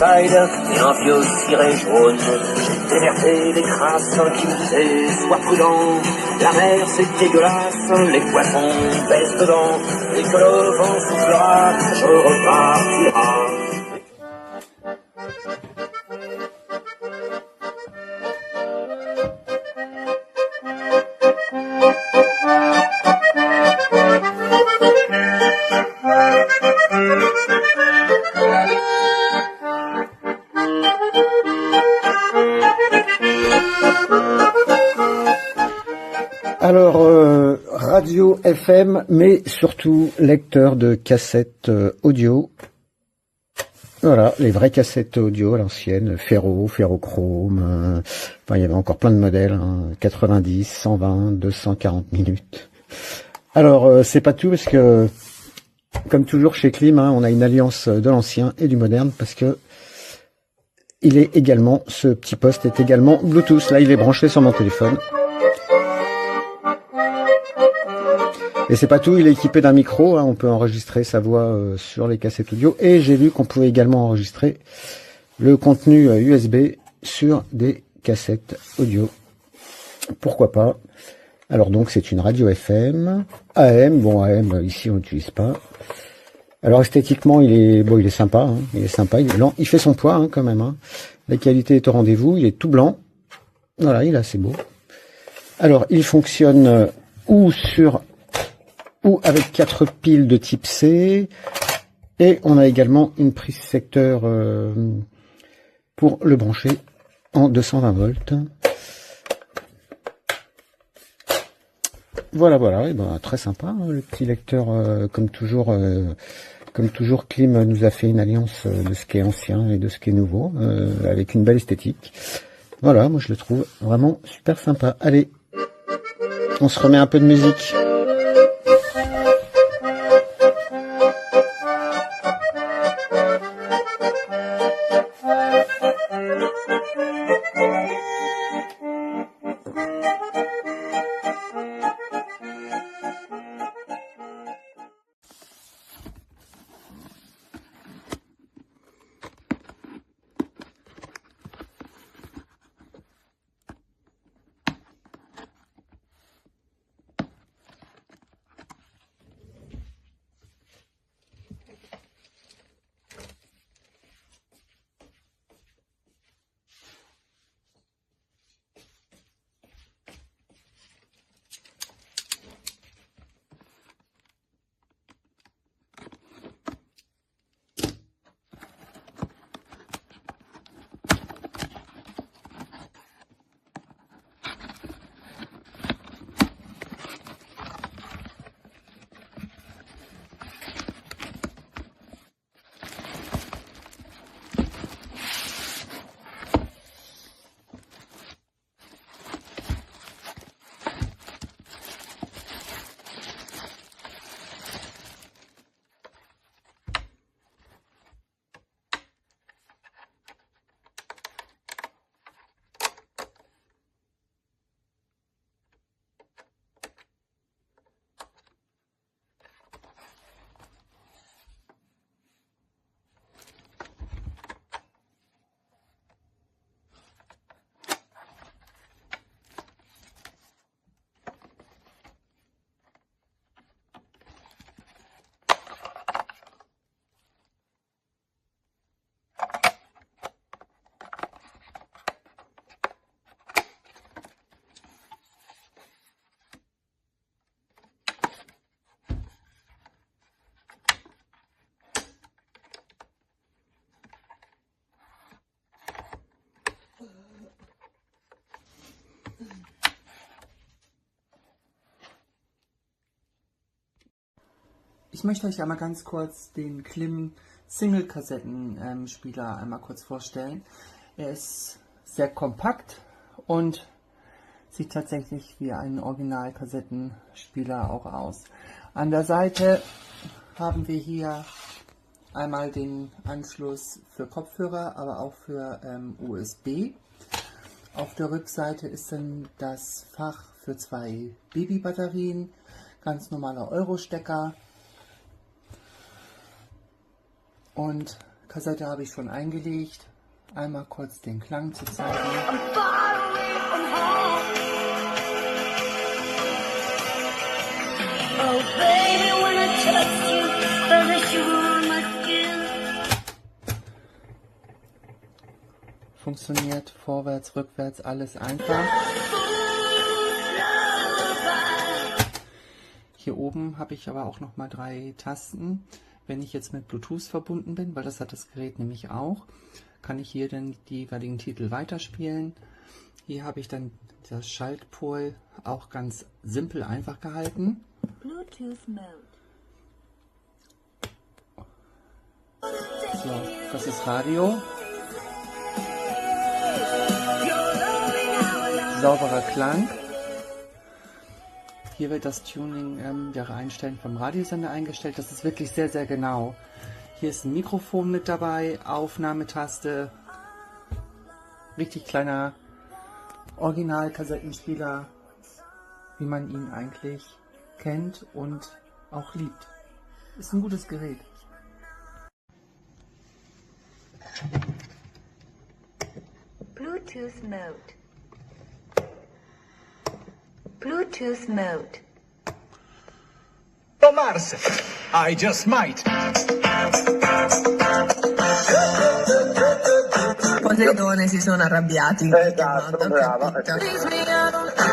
Et un vieux ciré jaune. J'ai déversé des crasses qui me disaient sois prudent. La mer c'est dégueulasse, les poissons baissent dedans. Et que le vent soufflera, je repartira. Alors, radio FM, mais surtout lecteur de cassettes audio. Voilà, les vraies cassettes audio à l'ancienne, ferrochrome, enfin il y avait encore plein de modèles, 90, 120, 240 minutes. Alors, c'est pas tout parce que, comme toujours chez Klim, on a une alliance de l'ancien et du moderne parce que il est également, ce petit poste est également Bluetooth. Là, il est branché sur mon téléphone. Et c'est pas tout, il est équipé d'un micro, on peut enregistrer sa voix sur les cassettes audio. Et j'ai vu qu'on pouvait également enregistrer le contenu USB sur des cassettes audio. Pourquoi pas? Alors donc c'est une radio FM, AM, bon AM ici on n'utilise pas. Alors esthétiquement il est sympa, il est sympa, il est lent, il fait son poids quand même. La qualité est au rendez-vous, il est tout blanc. Voilà, il est assez beau. Alors il fonctionne ou avec 4 piles de type C, et on a également une prise secteur pour le brancher en 220 volts. Voilà, et ben très sympa, le petit lecteur, comme toujours Klim nous a fait une alliance de ce qui est ancien et de ce qui est nouveau, avec une belle esthétique. Voilà, moi je le trouve vraiment super sympa. Allez, on se remet un peu de musique. Ich möchte euch einmal ganz kurz den Klim Single-Kassettenspieler einmal kurz vorstellen. Er ist sehr kompakt und sieht tatsächlich wie ein Original-Kassettenspieler auch aus. An der Seite haben wir hier einmal den Anschluss für Kopfhörer, aber auch für USB. Auf der Rückseite ist dann das Fach für 2 Babybatterien, ganz normaler Euro-Stecker und Kassette habe ich schon eingelegt. Einmal kurz den Klang zu zeigen. Funktioniert vorwärts, rückwärts, alles einfach. Hier oben habe ich aber auch noch mal 3 Tasten. Wenn ich jetzt mit Bluetooth verbunden bin, weil das hat das Gerät nämlich auch, kann ich hier dann die jeweiligen Titel weiterspielen. Hier habe ich dann das Schaltpol auch ganz simpel einfach gehalten. Bluetooth Mode. So, das ist Radio. Sauberer Klang. Hier wird das Tuning der Einstellen vom Radiosender eingestellt. Das ist wirklich sehr, sehr genau. Hier ist ein Mikrofon mit dabei, Aufnahmetaste. Richtig kleiner Original-Kassettenspieler, wie man ihn eigentlich kennt und auch liebt. Ist ein gutes Gerät. Bluetooth Mode. Bluetooth Mode. Mars, I just might. Poseidone si sono arrabbiati in qualche Esatto, modo, brava. ho capito.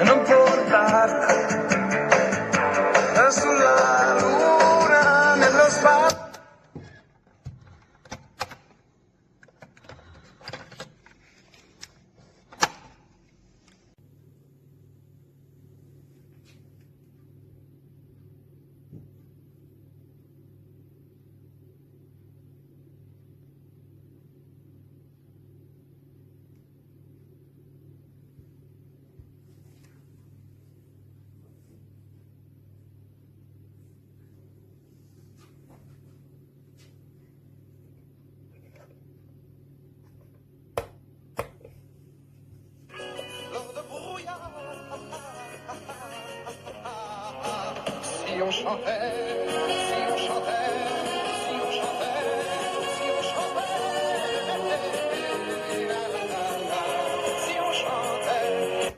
Non portare sulla luna nello spazio. Si on chantait, si on chantait, si on chantait, si on chantait, si on chantait.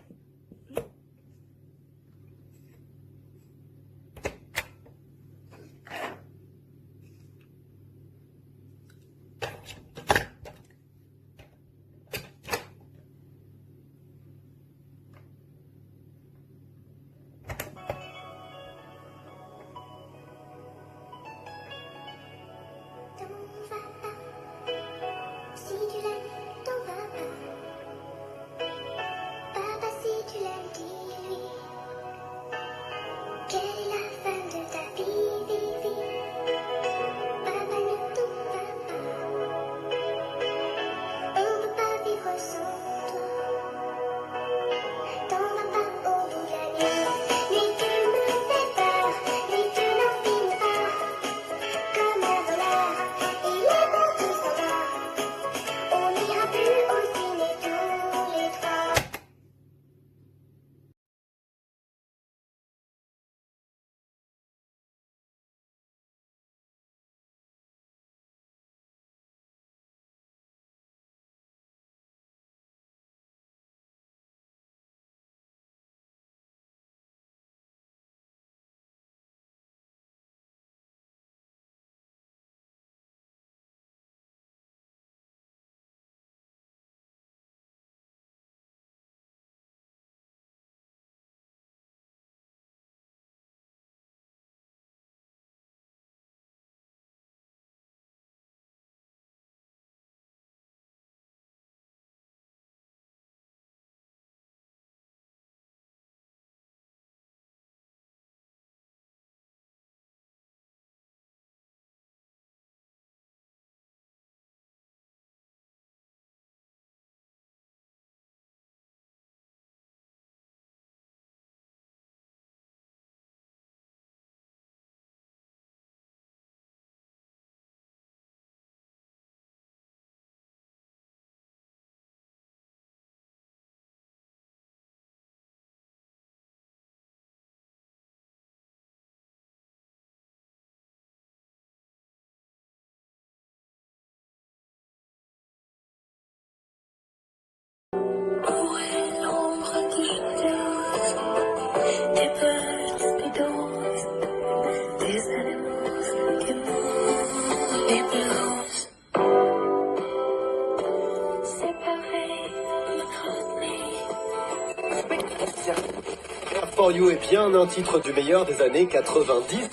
Care for You est bien un titre du meilleur des années 90.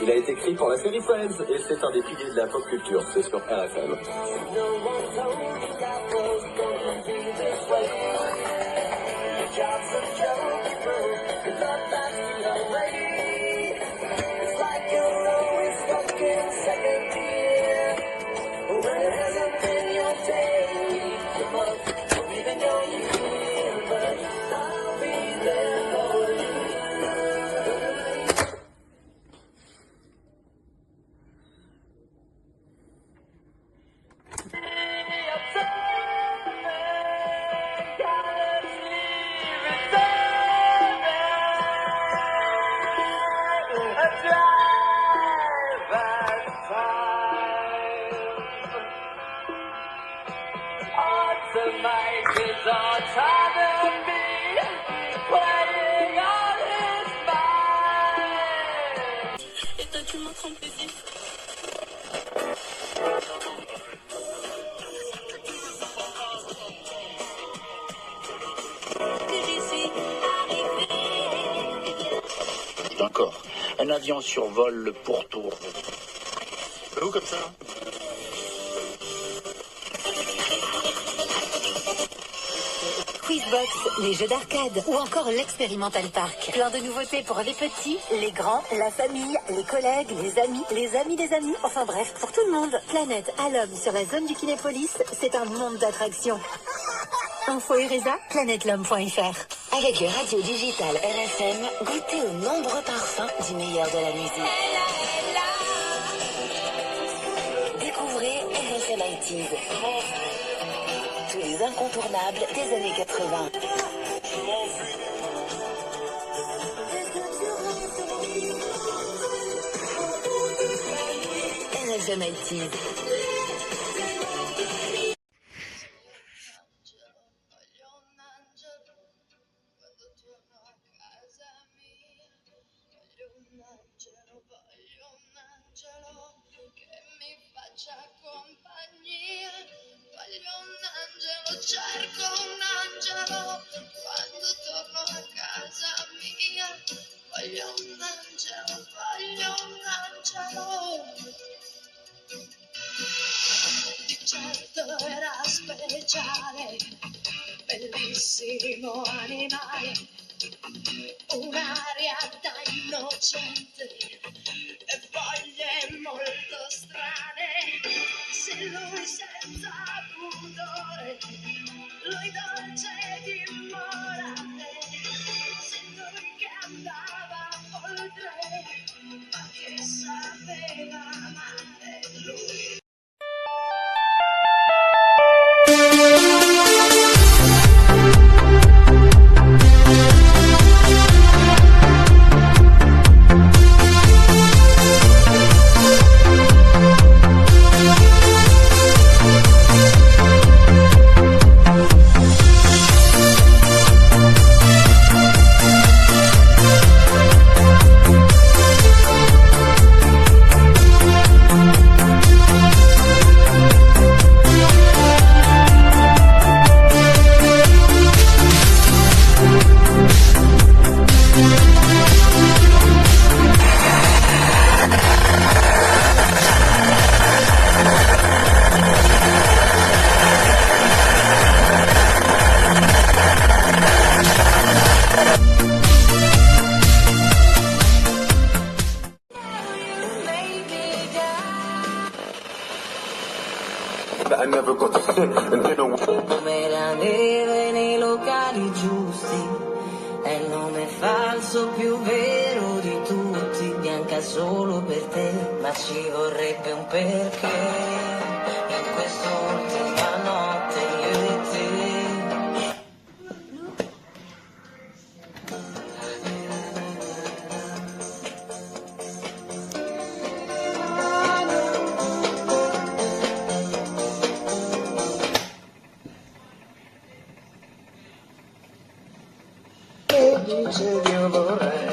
Il a été écrit pour la série Friends et c'est un des piliers de la pop culture. C'est sur RFM. Encore. Un avion survole le pourtour. Où comme ça? Quizbox, les jeux d'arcade ou encore l'Experimental Park. Plein de nouveautés pour les petits, les grands, la famille, les collègues, les amis des amis, enfin bref, pour tout le monde. Planète à l'homme sur la zone du Kinépolis, c'est un monde d'attractions. Info Eresa, planètelhomme.fr. Avec le radio digital RFM, goûtez aux nombreux parfums du meilleur de la musique. Découvrez RFM ITs. Tous les incontournables des années 80. RFM ITs. Cerco un angelo quando torno a casa mia. Voglio un angelo, voglio un angelo. Di certo era speciale, bellissimo animale, un'aria da innocente e voglie molto strane. Se lui senza pudore, lui dolce dimorare, se lui che andava oltre, ma che sapeva amare lui. I never got to sit and didn't Come la neve nei locali giusti, è il nome falso più vero di tutti, bianca solo per te, ma ci vorrebbe un perché, in quest'ultima notte io e te. dice Dio vorrei.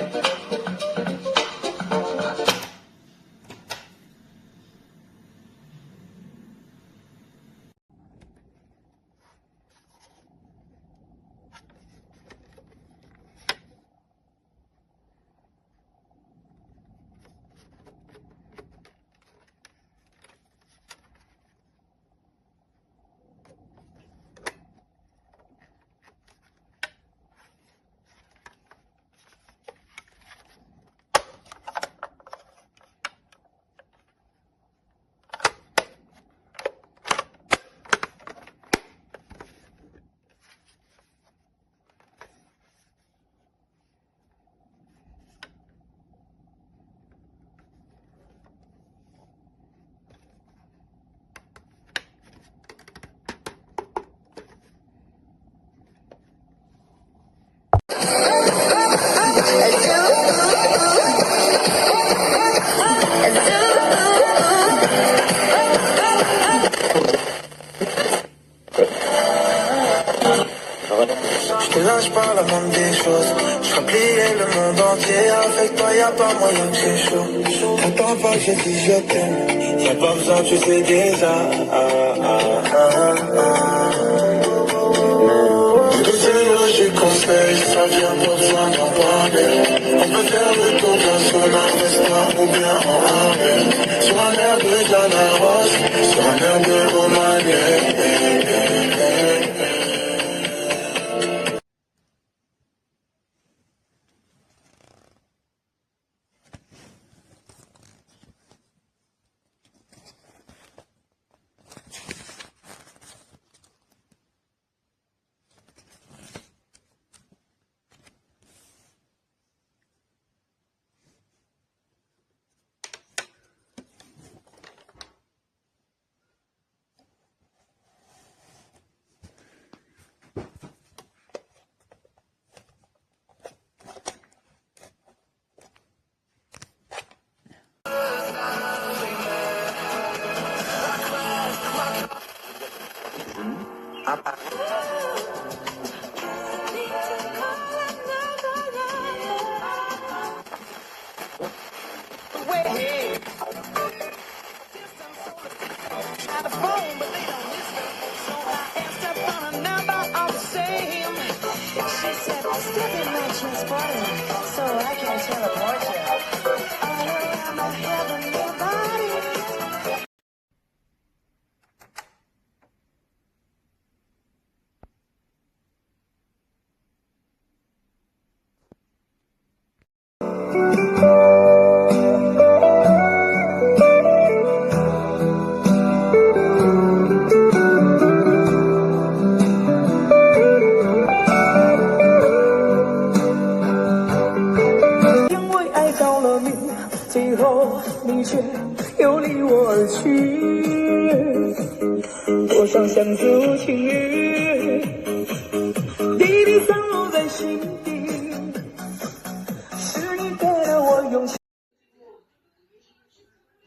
lâche pas la moindre des choses. Je ferai plier le monde entier. Avec toi y'a pas moyen que c'est chaud. T'attends pas que je dise je t'aime. Y'a pas besoin, tu sais déjà. Tous ces logiques conseils, ça vient pas besoin d'en parler. On peut faire le tour d'un sauna, reste ou bien en armée. Sur un air de Diana Ross, sur un air de Romagné.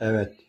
Evet.